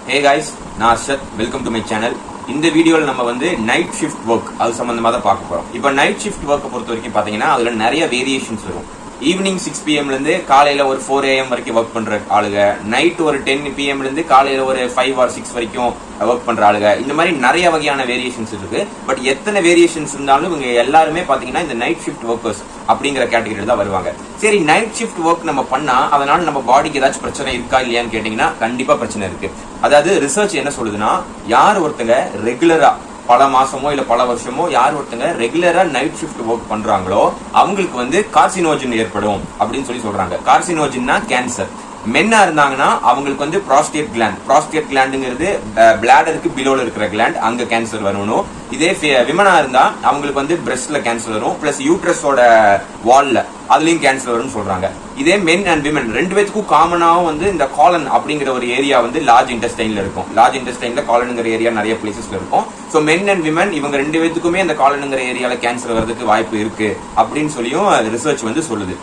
Hey guys, நான் Arshad. Welcome to my channel. இந்த வீடியோல நம்ம நைட் ஷிஃப்ட் ஒர்க் அது சம்பந்தமா தான் பார்க்க போறோம். இப்போ நைட் ஷிஃப்ட் ஒர்க்கை பொறுத்த வரைக்கும் பாத்தீங்கன்னா அதுல நிறைய வேரியேஷன்ஸ் வரும். ஈவினிங் 6 PM இருந்து காலையில ஒரு 4 AM வரைக்கும் ஒர்க் பண்ற ஆளுங்க, நைட் ஒரு 10 PM இருந்து காலையில ஒரு 5 or 6 வரைக்கும் ஒர்க் பண்ற ஆளுங்க, இந்த மாதிரி நிறைய வகையான வேரியேஷன்ஸ் இருக்கு. பட் எத்தனை வேரியேஷன்ஸ் இருந்தாலும் இவங்க எல்லாருமே பாத்தீங்கன்னா இந்த நைட் ஷிஃப்ட் ஒர்க்கர்ஸ் அப்படிங்கிற கேட்டகரியில தான் வருவாங்க. சரி, நைட் ஷிஃப்ட் ஒர்க் நம்ம பண்ணா அதனால நம்ம பாடிக்கு ஏதாச்சும் பிரச்சனை இருக்கா இல்லையான்னு கேட்டீங்கன்னா கண்டிப்பா பிரச்சனை இருக்கு. அதாவது ரிசர்ச் என்ன சொல்லுதுன்னா, யார் ஒருத்தங்க ரெகுலரா பல மாசமோ இல்ல பல வருஷமோ யார் ஒருத்தங்க ரெகுலரா நைட் ஷிஃப்ட் ஒர்க் பண்றாங்களோ அவங்களுக்கு கார்சினோஜன் ஏற்படும் அப்படின்னு சொல்றாங்க. கார்சினோஜன்னா கேன்சர். மென்னா இருந்தாங்கன்னா அவங்களுக்கு ப்ராஸ்டேட் கிளாண்டுங்கிறது பிளாடருக்கு பிலோல இருக்கிற கிளாண்ட், அங்க கேன்சர் வரணும். இதே விமனா இருந்தா அவங்களுக்கு பிரெஸ்ட்ல கேன்சர் வரும், பிளஸ் யூட்ரஸோட வால்ல அதுலயும் கேன்சர் வரும்னு சொல்றாங்க. இதே மென் அண்ட் விமன் ரெண்டு பேருக்கும் காமனாவும் இந்த காலன் அப்படிங்கிற ஒரு ஏரியா லார்ஜ் இன்டெஸ்டைன்ல இருக்கும். லார்ஜ் இன்டெஸ்டைன்ல காலனுங்கிற ஏரியா நிறைய பிளேசஸ்ல இருக்கும். சோ மென் அண்ட் விமன் இவங்க ரெண்டு பேருக்குமே அந்த காலனுங்கிற ஏரியால கேன்சர் வர்றதுக்கு வாய்ப்பு இருக்கு அப்படின்னு சொல்லியும் ரிசர்ச் சொல்லுது.